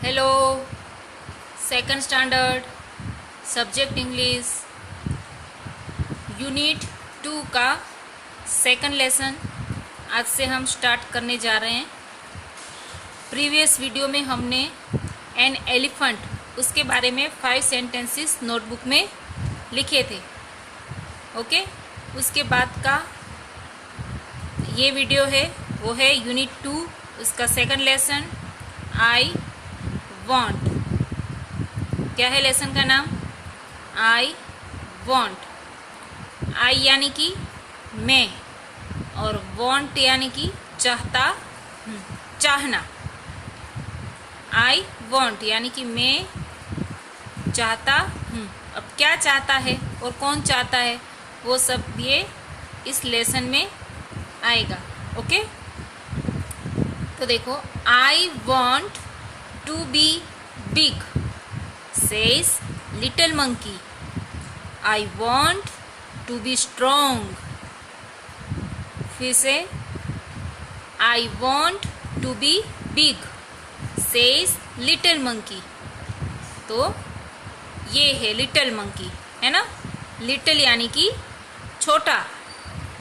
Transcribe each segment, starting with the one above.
Hello. Second standard subject English unit 2 का second lesson आज से हम स्टार्ट करने जा रहे हैं। प्रीवियस वीडियो में हमने एन एलिफेंट उसके बारे में 5 सेंटेंसेस नोटबुक में लिखे थे। ओके, उसके बाद का ये वीडियो है वो है यूनिट 2 उसका सेकंड लेसन आई वॉन्ट। क्या है लेसन का नाम? I want. आई यानी कि मैं और वॉन्ट यानी कि चाहता हूँ, चाहना। आई वॉन्ट यानी कि मैं चाहता हूँ। अब क्या चाहता है और कौन चाहता है वो सब ये इस लेसन में आएगा। ओके, तो देखो, I want to be big says little monkey. I want to be strong. फिर से, I want to be big says little monkey. तो ये है लिटिल मंकी, है ना। लिटिल यानी कि छोटा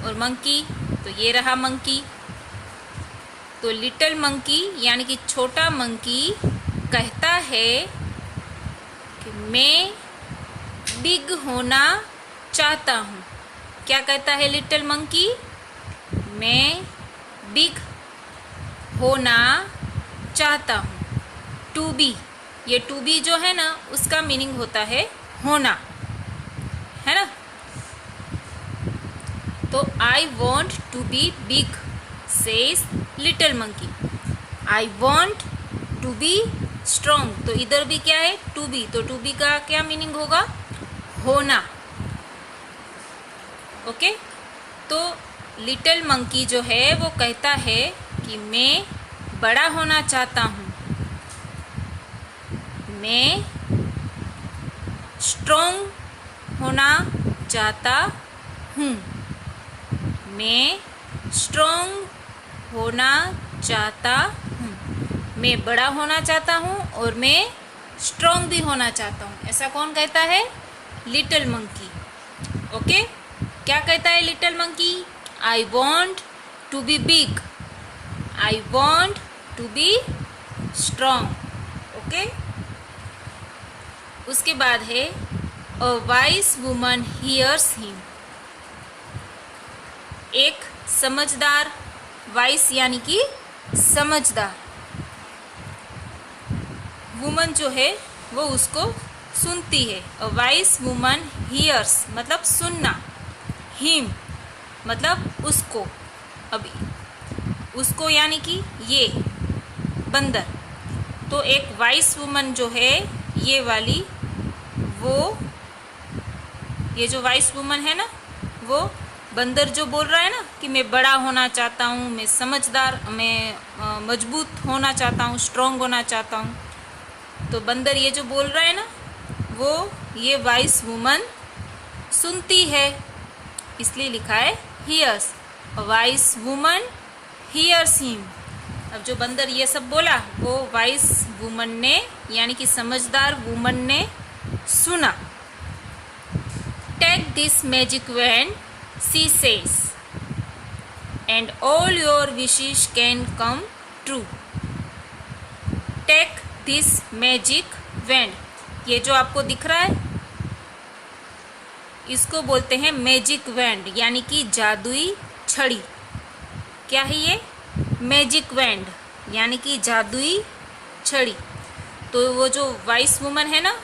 और मंकी तो ये रहा मंकी। तो लिटिल मंकी यानी कि छोटा मंकी कहता है कि मैं बिग होना चाहता हूँ। क्या कहता है लिटिल मंकी? मैं बिग होना चाहता हूँ। टू बी, ये टू बी जो है ना उसका मीनिंग होता है होना, है ना। तो I want to be big says little monkey. I want to be strong, तो इधर भी क्या है? To be. तो टू बी का क्या मीनिंग होगा? होना। ओके, तो लिटिल मंकी जो है वो कहता है कि मैं बड़ा होना चाहता हूँ, मैं स्ट्रॉन्ग होना चाहता हूँ, मैं स्ट्रॉन्ग होना चाहता हूँ। मैं बड़ा होना चाहता हूँ और मैं स्ट्रॉन्ग भी होना चाहता हूँ। ऐसा कौन कहता है? Little monkey. ओके, क्या कहता है little monkey? I want to be big, I want to be strong. Okay, उसके बाद है a wise woman hears him. एक समझदार, वाइस यानी कि समझदार, वुमन जो है वो उसको सुनती है। अ वाइस वुमन हियर्स मतलब सुनना, हिम मतलब उसको। अब उसको यानी कि ये बंदर। तो एक वाइस वुमन जो है ये वाली, वो ये जो वाइस वुमन है ना, वो बंदर जो बोल रहा है ना कि मैं बड़ा होना चाहता हूँ, मैं समझदार, मैं मजबूत होना चाहता हूँ, स्ट्रॉन्ग होना चाहता हूँ। तो बंदर ये जो बोल रहा है ना वो ये वाइस वुमन सुनती है, इसलिए लिखा है hears. Wise woman hears him. अब जो बंदर ये सब बोला वो वाइस वुमन ने यानी कि समझदार वुमन ने सुना। Take this magic wand she says, and all your wishes can come true. Take this magic wand. ये जो आपको दिख रहा है इसको बोलते हैं मैजिक वैंड यानी कि जादुई छड़ी। क्या है ये? मैजिक वैंड यानी कि जादुई छड़ी। तो वो जो वाइस वुमन है ना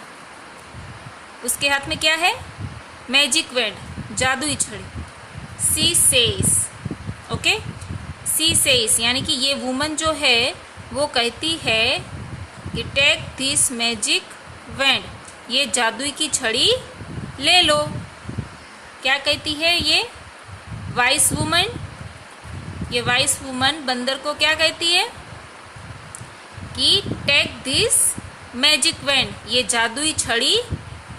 उसके हाथ में क्या है? मैजिक वैंड, जादुई छड़ी। She says, okay, she says यानी कि ये वुमन जो है वो कहती है कि टेक दिस मैजिक वैंड, ये जादुई की छड़ी ले लो। क्या कहती है ये वाइस वुमन? ये वाइस वुमन बंदर को क्या कहती है कि टेक दिस मैजिक वैंड, ये जादुई छड़ी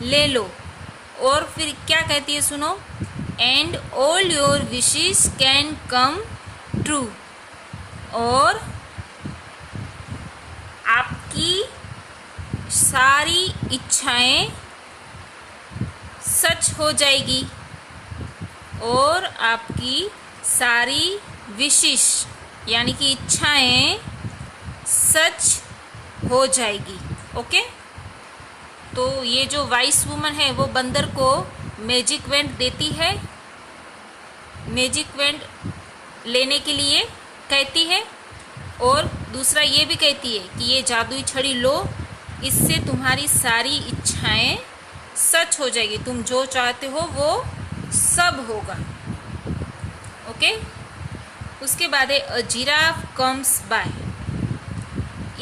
ले लो। और फिर क्या कहती है सुनो, and all your wishes can come true, और आपकी सारी इच्छाएं सच हो जाएगी और आपकी सारी विशेष यानी कि इच्छाएं सच हो जाएगी। ओके, तो ये जो वाइस वुमन है वो बंदर को मैजिक वेंट देती है, मैजिक वेंट लेने के लिए कहती है, और दूसरा ये भी कहती है कि ये जादुई छड़ी लो, इससे तुम्हारी सारी इच्छाएं सच हो जाएगी, तुम जो चाहते हो वो सब होगा। ओके, उसके बाद है अ जिराफ कम्स बाय।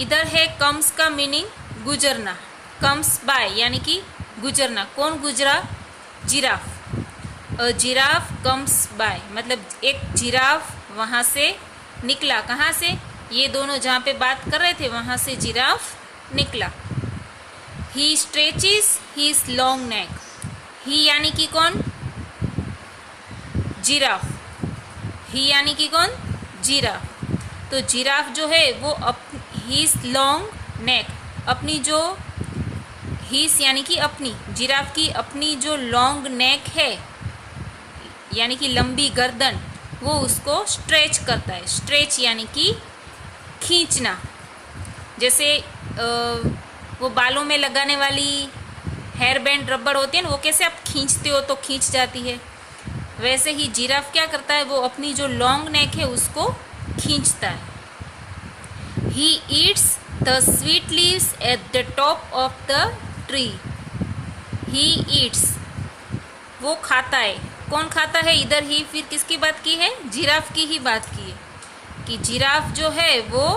इधर है कम्स का मीनिंग गुजरना, कम्स बाय यानी कि गुजरना। कौन गुजरा? Giraffe. A giraffe comes by मतलब एक जिराफ वहाँ से निकला। कहाँ से? ये दोनों जहाँ पे बात कर रहे थे वहाँ से जिराफ निकला। ही स्ट्रेचेस हिज लॉन्ग नेक। ही यानी कि कौन? जिराफ। ही यानी कि कौन? जिराफ। तो जिराफ जो है वो हिज लॉन्ग नेक, अपनी जो हिज यानी कि अपनी, जिराफ की अपनी जो लॉन्ग नेक है यानी कि लंबी गर्दन, वो उसको स्ट्रेच करता है। स्ट्रेच यानी कि खींचना। जैसे वो बालों में लगाने वाली हेयर बैंड रबड़ होती है ना, वो कैसे आप खींचते हो तो खींच जाती है, वैसे ही जिराफ क्या करता है, वो अपनी जो लॉन्ग नेक है उसको खींचता है। He eats the sweet leaves at the top of the tree. He eats, वो खाता है। कौन खाता है? इधर ही फिर किसकी बात की है? जिराफ की ही बात की है कि जिराफ जो है वो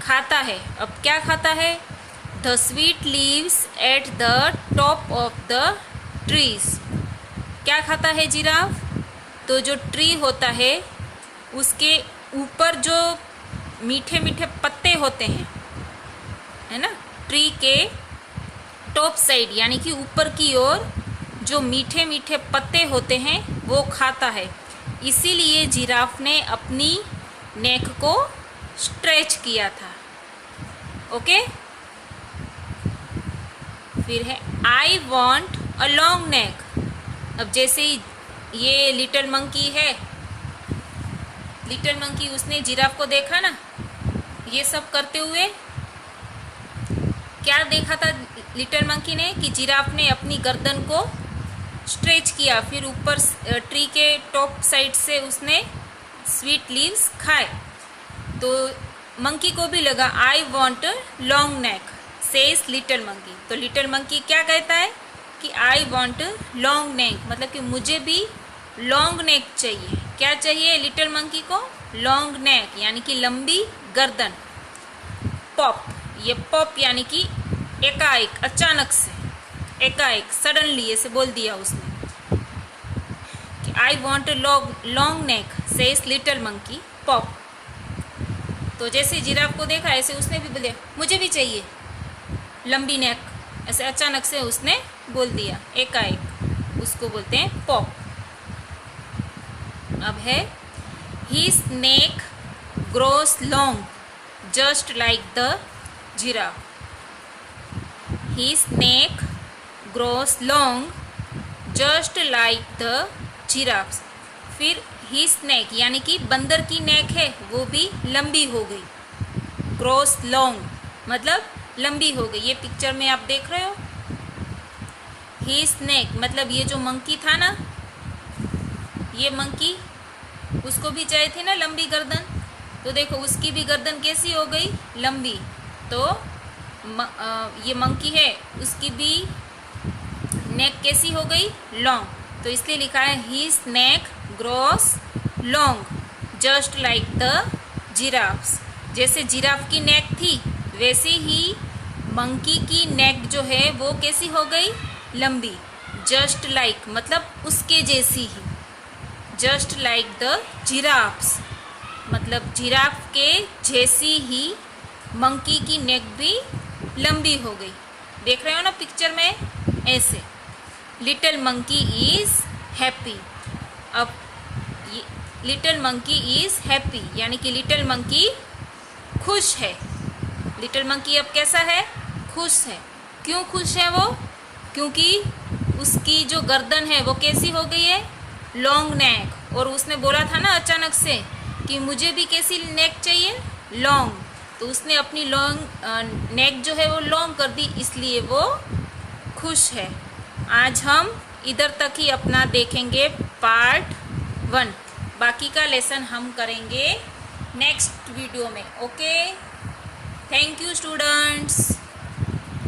खाता है। अब क्या खाता है? The sweet leaves at the top of the trees. क्या खाता है जिराफ? तो जो ट्री होता है उसके ऊपर जो मीठे मीठे पत्ते होते हैं, है ना, ट्री के टॉप साइड यानी कि ऊपर की ओर जो मीठे मीठे पत्ते होते हैं वो खाता है। इसीलिए जिराफ ने अपनी नेक को स्ट्रेच किया था। ओके, फिर है I want a long neck. अब जैसे ये लिटिल मंकी है, लिटिल मंकी उसने जिराफ को देखा ना ये सब करते हुए, क्या देखा था लिटिल मंकी ने कि जिराफ ने अपनी गर्दन को स्ट्रेच किया, फिर ऊपर ट्री के टॉप साइड से उसने स्वीट लीव्स खाए। तो मंकी को भी लगा I want long neck says little monkey. तो लिटिल मंकी क्या कहता है कि आई वॉन्ट लॉन्ग नेक, मतलब कि मुझे भी लॉन्ग नेक चाहिए। क्या चाहिए लिटिल मंकी को? लॉन्ग नेक यानी कि लंबी गर्दन। पॉप, ये पॉप यानी कि एकाएक, अचानक से, एकाएक, सडनली ऐसे बोल दिया उसने कि I want long neck says little monkey pop. तो जैसे जिराफ को देखा ऐसे उसने भी बोला मुझे भी चाहिए लंबी नेक, ऐसे अचानक से उसने बोल दिया, एकाएक, उसको बोलते हैं पॉप। अब है his neck grows long just like the giraffe. His neck grows long just like the giraffe. फिर हिज नेक यानी कि बंदर की नेक है वो भी लंबी हो गई। ग्रोस लॉन्ग मतलब लंबी हो गई। ये पिक्चर में आप देख रहे हो, हिज नेक मतलब ये जो मंकी था ना, ये मंकी, उसको भी चाहिए थी ना लंबी गर्दन, तो देखो उसकी भी गर्दन कैसी हो गई? लंबी। तो ये मंकी है उसकी भी नेक कैसी हो गई? लॉन्ग। तो इसलिए लिखा है his neck grows long just like the giraffes. जैसे जिराफ की नेक थी वैसे ही मंकी की नेक जो है वो कैसी हो गई? लंबी। जस्ट लाइक मतलब उसके जैसी ही, जस्ट लाइक द जिराफ्स मतलब जिराफ के जैसी ही मंकी की नेक भी लंबी हो गई। देख रहे हो ना पिक्चर में, ऐसे। Little monkey is happy. अब लिटिल मंकी इज हैप्पी यानी कि लिटिल मंकी खुश है। लिटिल मंकी अब कैसा है? खुश है। क्यों खुश है वो? क्योंकि उसकी जो गर्दन है वो कैसी हो गई है? Long neck. और उसने बोला था ना अचानक से कि मुझे भी कैसी नेक चाहिए? लॉन्ग। तो उसने अपनी लॉन्ग नेक जो है वो लॉन्ग कर दी, इसलिए वो खुश है। आज हम इधर तक ही अपना देखेंगे पार्ट 1। बाकी का लेसन हम करेंगे नेक्स्ट वीडियो में। Okay, thank you students.